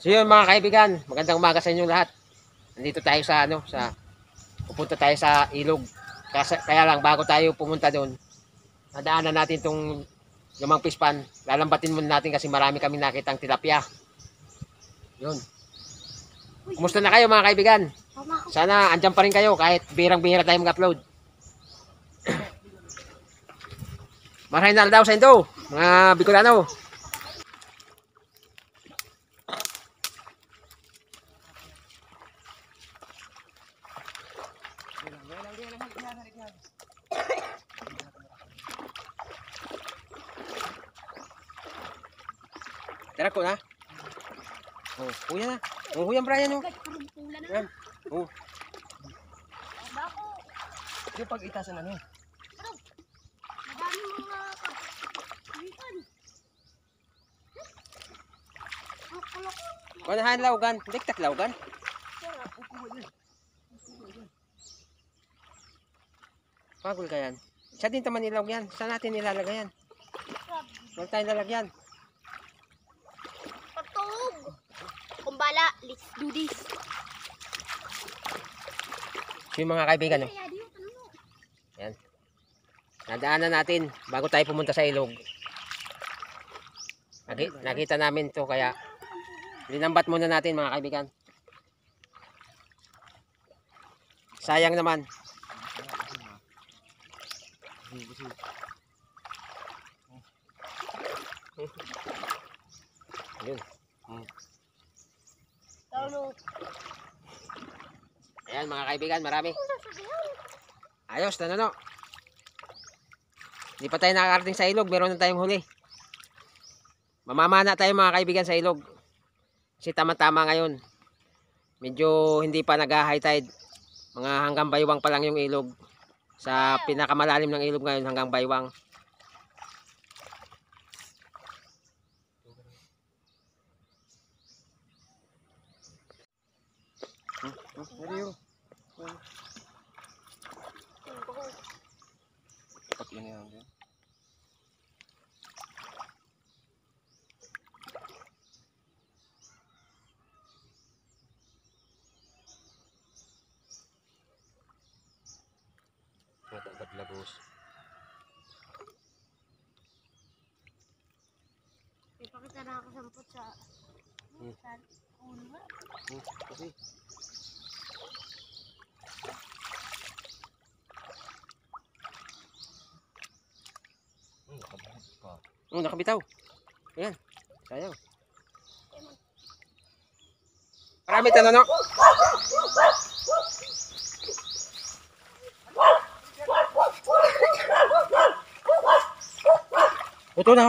So yun mga kaibigan, magandang umaga sa inyong lahat. Nandito tayo sa pupunta tayo sa ilog. Kaya lang bago tayo pumunta doon, nadaanan natin tong lumang pispan. Lalambatin muna natin kasi marami kami nakitang tilapia. Yun. Kumusta na kayo mga kaibigan? Sana andyan pa rin kayo kahit bihirang-bihira tayo mag-upload. Marahin na daw sa ito, mga Bicolano. Tara ko na. Oh, huyan na. Oh, huyan Brian oh. Yan. Oh. Yung pag-itasan ano? Madami mga ikan. Kunahan laugan, diktak laugan. Pagul ka yan. Isa din taman ilaw yan. Saan natin ilalagay yan? Huwag tayong lalagyan. Patog. Kumbala, let's do this. So yung mga kaibigan, no? Yan. Nadaanan natin bago tayo pumunta sa ilog. Nakita namin to kaya linambat muna natin mga kaibigan. Sayang naman. Ayun. Ayan mga kaibigan, marami. Ayos, no. Hindi pa tayo nakakarating sa ilog, meron na tayong huli. Mamamana tayo mga kaibigan sa ilog. Kasi tama-tama ngayon. Medyo hindi pa nag-high tide. Mga hanggang baywang pa lang yung ilog. Sa pinakamalalim ng ilog ngayon hanggang baywang. Pati na yan. Matagad labos. Ipakita na ako sampot sa ulo ba? Kasi nakabitaw. Ayan. Sayang. Marami tanong, no? Ito na.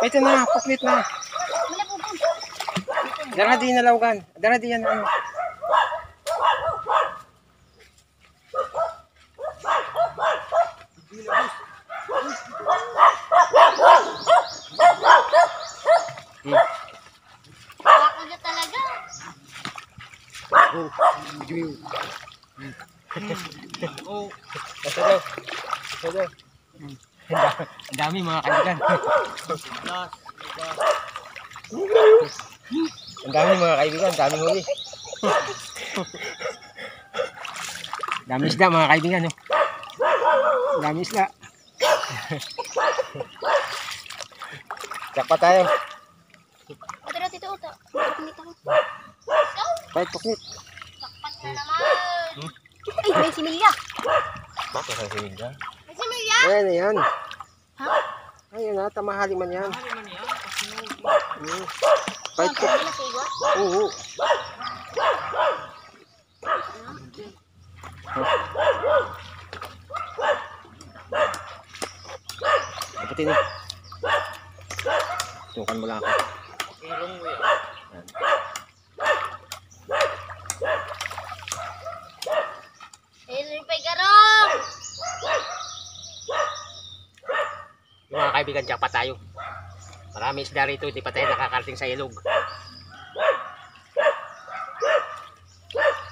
Ito na, paklit na. Dara di nalawgan. Dara di yan ano. Nakagat talaga. Oh, Ito daw. Ang dami mga kaibigan. Ang dami mga kaibigan, daming huli. Dami isda mga kaibigan, no? Dami isda. Jakpa tayo. Tara tito uto. Pakita ko. Bait pakit. Takpat na naman. Ay, may similya. Bakit sa sinigda? May similya. Ayan. Ha? Ayun na, tamahali man yan. Bait Bait po. Oo. Kaputin eh. Tukan mo lang ako. ilong mo yan. Yan. Ayun pa garong. Yung mga kaibigan, tsaka pa tayo. Marami isda rito, hindi pa tayo nakakarating sa ilog.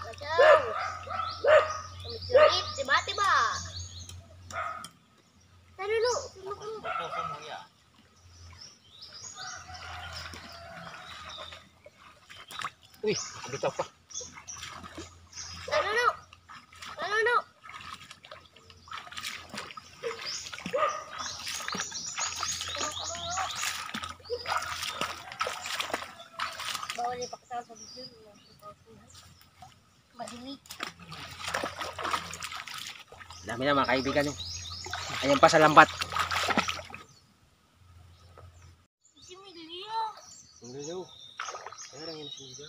Bacaw. Kumikirit, tiba-tiba. Tara no. Uy, bitaw pa. Nanuno! Nanuno! Bawal ipakita sa video. Madilig. Dami na mga kaibigan. Oh. Ayan pa sa lambat. Si Milio. Ang lilo. Kaya lang yun siya.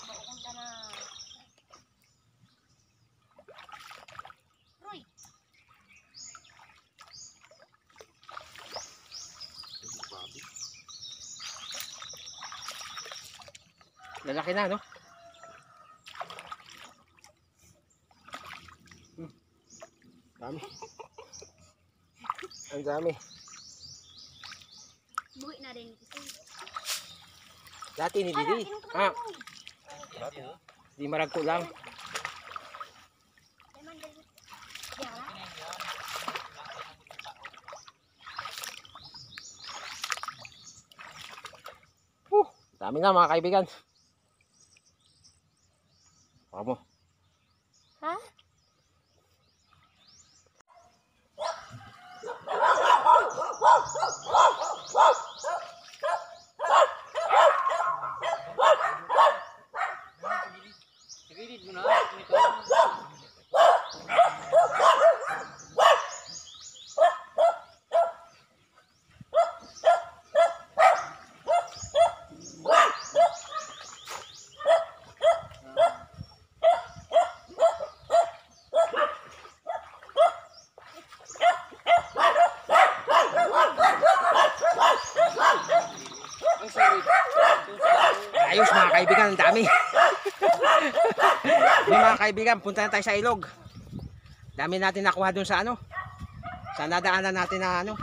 Mapunta na. Roy. Lalaki na, no? Dami. Ang dami. Buwi na rin ito. Dati ni Didi. Ah, Dati no? di maragko lang. Dami na mga kaibigan. Vamos. Ha? Sigilid mo na. Ayos mga kaibigan, ang dami. Yung mga kaibigan, punta na tayo sa ilog. Dami natin nakuha dun sa ano. Sa nadaanan natin na ano.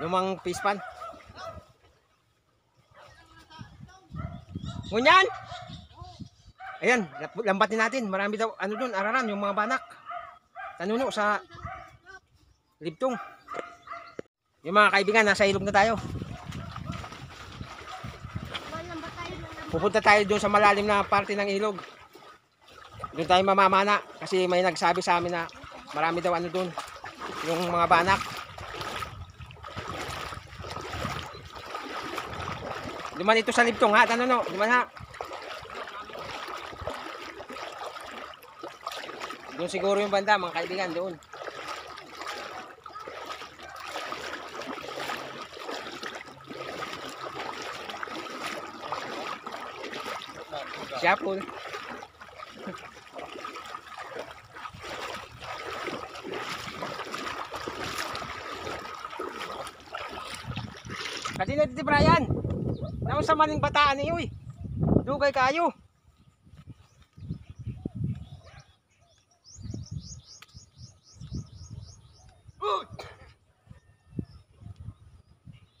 Lumang pispan. Ngunyan! Ayan, lambatin natin. Marami daw, ano dun, araran, yung mga banak. Tanuno sa libtong. Yung mga kaibigan, nasa ilog na tayo. Pupunta tayo doon sa malalim na parte ng ilog. Doon tayo mamamana kasi may nagsabi sa amin na marami daw ano doon, yung mga banak. Duman ito sa libtong ha, no? Duman ha. Doon siguro yung banda mga kaibigan doon. Siyapol. Kadina dito Brian. Naon sa maning bataan ni uy. Dugay kayo.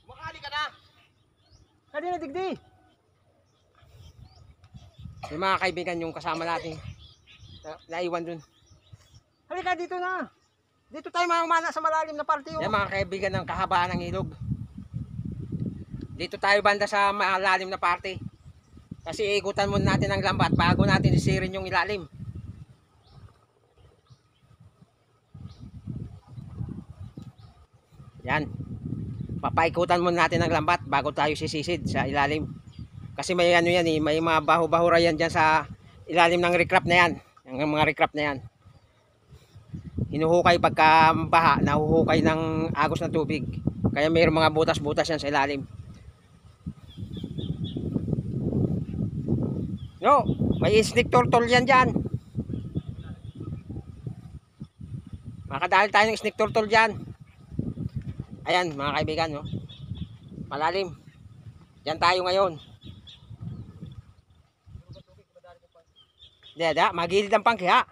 Makali ka na. Kadina digdi. Yung mga kaibigan yung kasama natin naiwan dun. Halika dito na. Dito tayo mamamana sa malalim na parte. Yung mga kaibigan ng kahabaan ng ilog. Dito tayo banda sa malalim na parte. Kasi ikutan muna natin ang lambat bago natin sisirin yung ilalim. Yan. Papaikutan muna natin ang lambat bago tayo sisisid sa ilalim. Kasi may ano yan eh, may mga baho-bahura yan dyan sa ilalim ng recrap na yan. Yung mga recrap na yan. Hinuhukay pagka baha, nahuhukay ng agos ng tubig. Kaya mayroong mga butas-butas yan sa ilalim. No, may snake turtle yan dyan. Makadali tayo ng snake turtle dyan. Ayan mga kaibigan, no? Malalim. Diyan tayo ngayon. Dada, magilid ang pangkiha.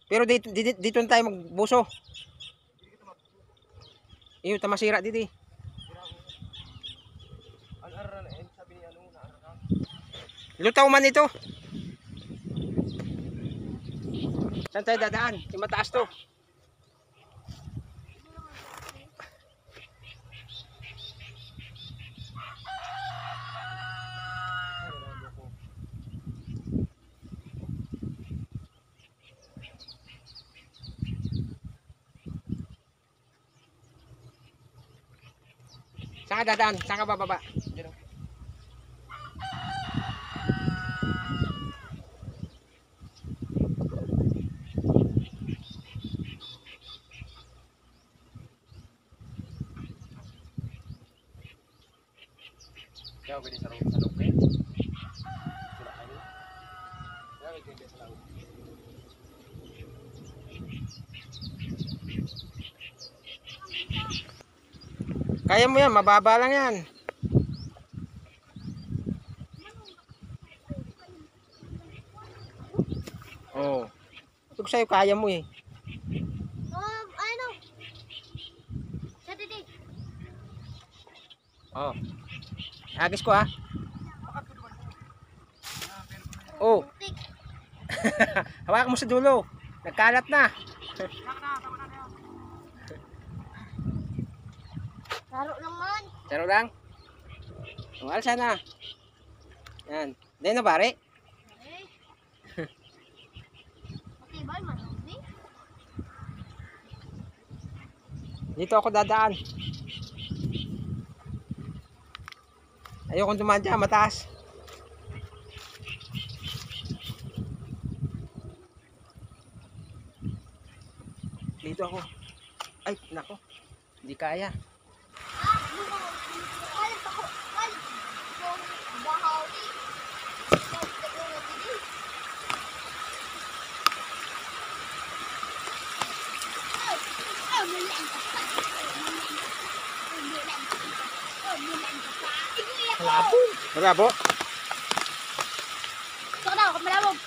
Pero dito na tayo magbuso. Iyo tamasira dito. Ang araran eh, sabi ni ano na araran. Lutaw man ito. Saan tayo dadaan? Di mataas to. Saan ka dadaan? Saan ka bababa? Kaya pwede sa lupin. Sila kayo. Kaya pwede sa laut. Kaya mo yan, mababa lang yan. Oo. Ito ko sa'yo, kaya mo eh. Ano? Sa didi. Oo. Agis ko ha. Oh, Butik. hawakan mo sa dulo. Nagkalat na. Laro naman. Laro lang. Alsa na. Yan. Hindi na pare. Eh. Matibay man. Eh. Dito ako dadaan. Ayokong dumaan dyan, mataas. Dito ako. Ay, nako. Hindi kaya. Malabo. Malabo. Ito na, malabog.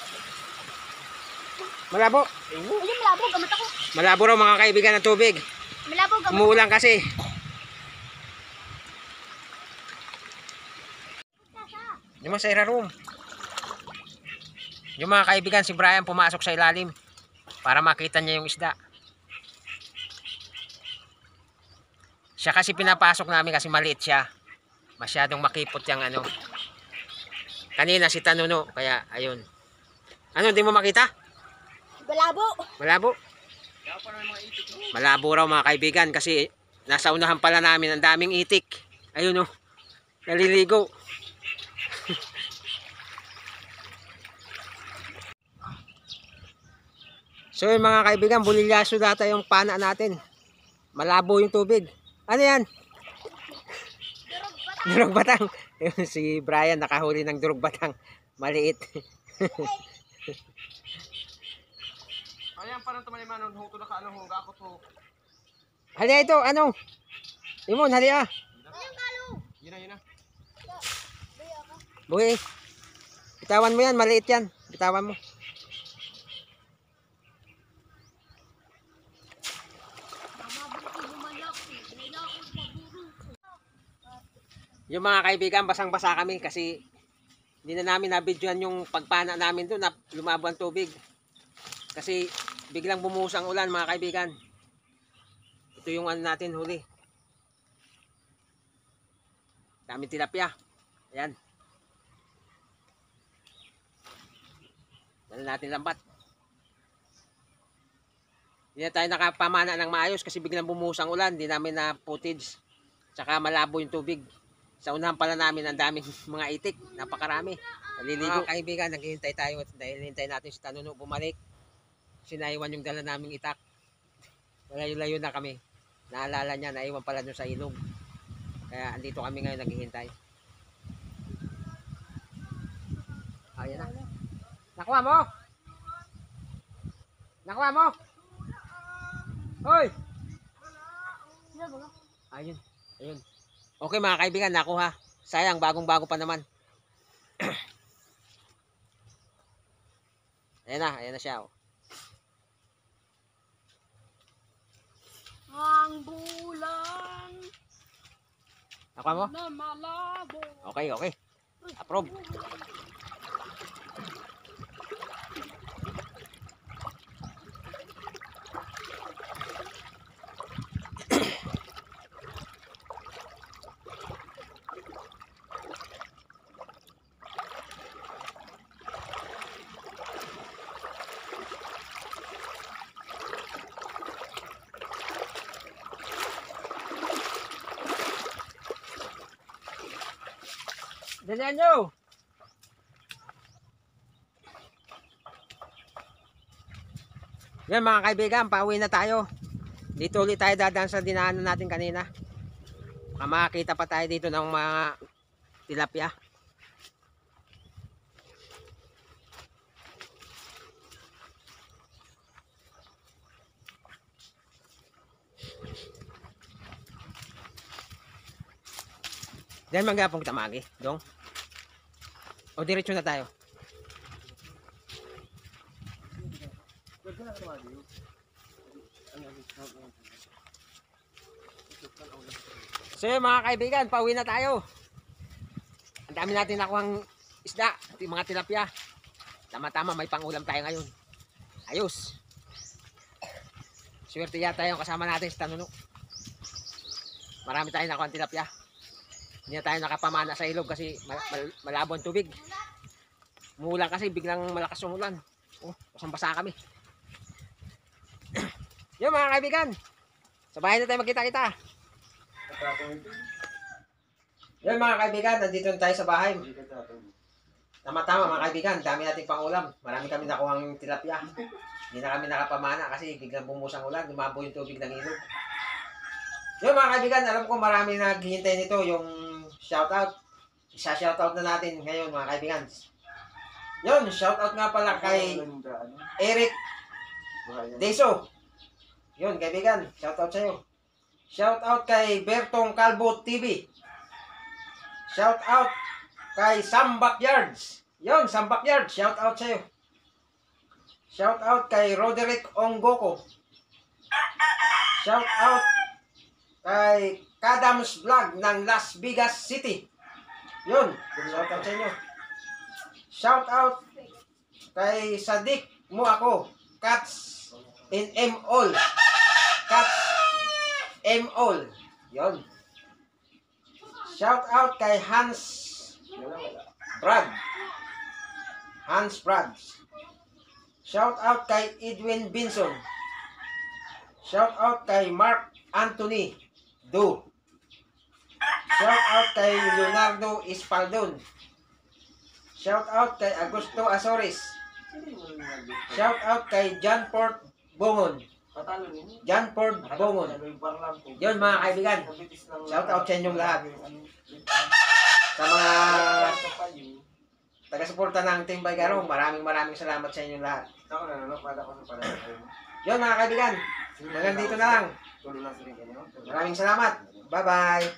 Malabo. Ayun, malabog. Gamat ako. Malabo raw mga kaibigan ng tubig. Malabog. Gamat Umuulan kasi. Yung mga sa ira room. Yung mga kaibigan, si Brian pumasok sa ilalim para makita niya yung isda. Siya kasi pinapasok namin kasi maliit siya. Masyadong makipot yung ano. Kanina si Tanuno, kaya ayun. Ano, di mo makita? Malabo. Malabo. Malabo raw mga kaibigan kasi nasa unahan pala namin ang daming itik. Ayun o, naliligo. So yung mga kaibigan, bulilyaso data yung pana natin. Malabo yung tubig. Ano yan? Durog batang. Si Brian nakahuli ng durog batang. Maliit. Ayan, parang tumaliman ng huto na kaano huga ako to. Halika ito, ano? Imon, halika. Ayun, kalo. Yun na. Buhi. Bitawan mo yan, maliit yan. Bitawan mo. Yung mga kaibigan, basang-basa kami kasi hindi na namin nabidyohan yung pagpana namin doon na lumabo ang tubig. Kasi biglang bumuhos ang ulan mga kaibigan. Ito yung ano natin huli. Daming tilapia. Ayan. Dala natin lambat. Hindi na tayo nakapamana ng maayos kasi biglang bumuhos ang ulan. Hindi namin na footage. Tsaka malabo yung tubig. Sa unahan pala namin ang daming mga itik. Napakarami. Naliligo. Mga kaibigan, naghihintay tayo dahil hintay natin si Tanuno bumalik. Sinaiwan yung dala naming itak. Malayo-layo na kami. Naalala niya, naiwan pala doon sa ilog. Kaya andito kami ngayon naghihintay. Ayan na. Nakuha mo? Nakuha mo? Hoy! Ayun. Ayun. Okay mga kaibigan, nakuha. Sayang, bagong-bago pa naman. Ayan na siya. Oh. Ang bulan Nakuha mo? na malabo. Okay. Approve. Dalihan nyo! Yan mga kaibigan, pauwi na tayo. Dito ulit tayo dadaan sa dinaanan natin kanina. Baka makakita pa tayo dito ng mga tilapia. Diyan manggapong tamagi, dong. O diretso na tayo. So yun, mga kaibigan, pauwi na tayo. Ang dami natin nakuhang isda, mga tilapia. Tama-tama, may pangulam tayo ngayon. Ayos. Swerte yata yung kasama natin sa Tanuno. Marami tayong nakuhang tilapia. Hindi na tayo nakapamana sa ilog kasi malabo ang tubig. Umuulan kasi, biglang malakas yung ulan. Oh, basang-basa kami. Yun mga kaibigan, sa bahay na tayo magkita-kita. Yun mga kaibigan, nandito na tayo sa bahay. Tama-tama mga kaibigan, dami nating pangulam. Marami kami nakuhang tilapia. Hindi na kami nakapamana kasi biglang bumusang ulan, lumabo yung tubig ng ilog. Yun mga kaibigan, alam ko marami naghihintay nito yung shoutout. Isa-shoutout na natin ngayon mga kaibigan. Yun, shoutout nga pala kay Eric Deso. Yun kaibigan, shoutout sa'yo. Shoutout kay Bertong Calvo TV. Shoutout kay Sam Backyards. Yun, Sam Backyards, shoutout sa'yo. Shoutout kay Roderick Ongoko. Shoutout kay Kadams Vlog ng Las Vegas City. Yun, shoutout sa inyo. Shoutout kay Sadik mo ako. Cats in M all. Cats M all. Yun. Shoutout kay Hans Brad. Hans Brad. Shoutout kay Edwin Binson. Shoutout kay Mark Anthony Do. Shoutout kay Leonardo Espaldon. Shoutout kay Augusto Azores. Shoutout kay John Port Bongon. John Port Bongon. Yun mga kaibigan. Shoutout sa inyong lahat. Sa mga taga-suporta ng Team Baygaro, maraming salamat sa inyong lahat. Yun mga kaibigan. Hanggang dito na lang. Maraming salamat. Bye-bye.